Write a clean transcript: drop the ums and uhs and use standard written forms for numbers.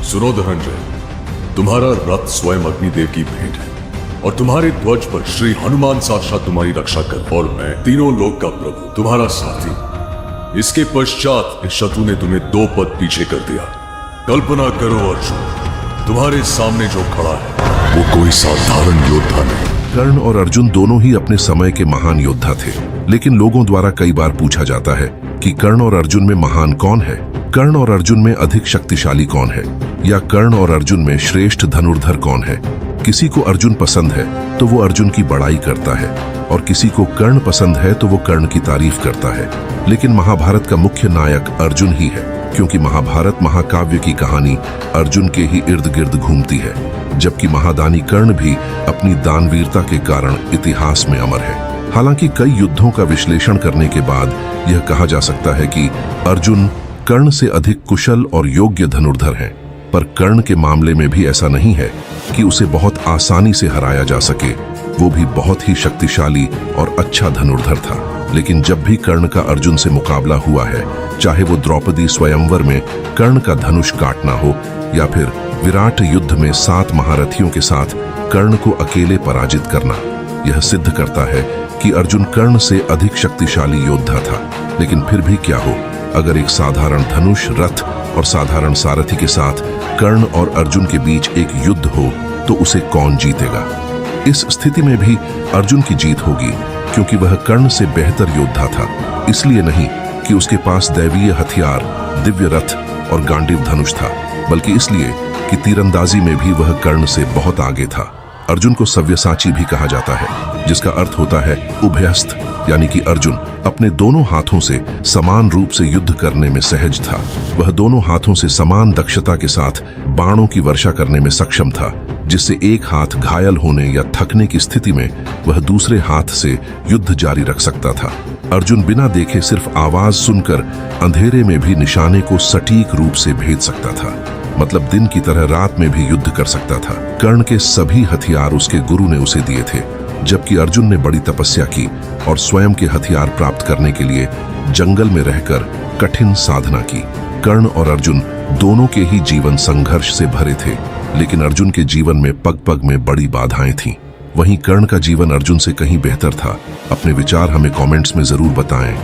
सुनो धनंजय, तुम्हारा रथ स्वयं अग्निदेव की भेंट है और तुम्हारे ध्वज पर श्री हनुमान साक्षात तुम्हारी रक्षा कर और मैं तीनों लोक का प्रभु तुम्हारा साथी। इसके पश्चात इस शत्रु ने तुम्हें 2 पद पीछे कर दिया। कल्पना करो अर्जुन, तुम्हारे सामने जो खड़ा है वो कोई साधारण योद्धा नहीं। कर्ण और अर्जुन दोनों ही अपने समय के महान योद्धा थे, लेकिन लोगों द्वारा कई बार पूछा जाता है कि कर्ण और अर्जुन में महान कौन है, कर्ण और अर्जुन में अधिक शक्तिशाली कौन है, या कर्ण और अर्जुन में श्रेष्ठ धनुर्धर कौन है। किसी को अर्जुन पसंद है तो वो अर्जुन की बड़ाई करता है और किसी को कर्ण पसंद है तो वो कर्ण की तारीफ करता है। लेकिन महाभारत का मुख्य नायक अर्जुन ही है, क्योंकि महाभारत महाकाव्य की कहानी अर्जुन के ही इर्द गिर्द घूमती है, जबकि महादानी कर्ण भी अपनी दानवीरता के कारण इतिहास में अमर है। हालांकि कई युद्धों का विश्लेषण करने के बाद यह कहा जा सकता है कि अर्जुन कर्ण से अधिक कुशल और योग्य धनुर्धर हैं, पर कर्ण के मामले में भी ऐसा नहीं है कि उसे बहुत आसानी से हराया जा सके। वो भी बहुत ही शक्तिशाली और अच्छा धनुर्धर था। लेकिन जब भी कर्ण का अर्जुन से मुकाबला हुआ है, चाहे वो द्रौपदी स्वयंवर में कर्ण का धनुष काटना हो या फिर विराट युद्ध में 7 महारथियों के साथ कर्ण को अकेले पराजित करना, यह सिद्ध करता है कि अर्जुन कर्ण से अधिक शक्तिशाली योद्धा था। लेकिन फिर भी क्या हो, अगर एक साधारण धनुष, रथ और साधारण सारथी के साथ कर्ण और अर्जुन के बीच एक युद्ध हो तो उसे कौन जीतेगा? इस स्थिति में भी अर्जुन की जीत होगी, क्योंकि वह कर्ण से बेहतर योद्धा था। इसलिए नहीं कि उसके पास दैवीय हथियार, दिव्य रथ और गांडीव धनुष था, बल्कि इसलिए कि तीरंदाजी में भी वह कर्ण से बहुत आगे था। अर्जुन को सव्यसाची भी कहा जाता है, जिसका अर्थ होता है उभयस्थ, यानी कि अर्जुन अपने दोनों हाथों से समान रूप से युद्ध करने में सहज था। वह दोनों हाथों से समान दक्षता के साथ बाणों की वर्षा करने में सक्षम था, जिससे एक हाथ घायल होने या थकने की स्थिति में वह दूसरे हाथ से युद्ध जारी रख सकता था। अर्जुन बिना देखे सिर्फ आवाज सुनकर अंधेरे में भी निशाने को सटीक रूप से भेज सकता था, मतलब दिन की तरह रात में भी युद्ध कर सकता था। कर्ण के सभी हथियार उसके गुरु ने उसे दिए थे, जबकि अर्जुन ने बड़ी तपस्या की और स्वयं के हथियार प्राप्त करने के लिए जंगल में रहकर कठिन साधना की। कर्ण और अर्जुन दोनों के ही जीवन संघर्ष से भरे थे, लेकिन अर्जुन के जीवन में पग पग में बड़ी बाधाएं थीं। वहीं कर्ण का जीवन अर्जुन से कहीं बेहतर था। अपने विचार हमें कमेंट्स में जरूर बताएं।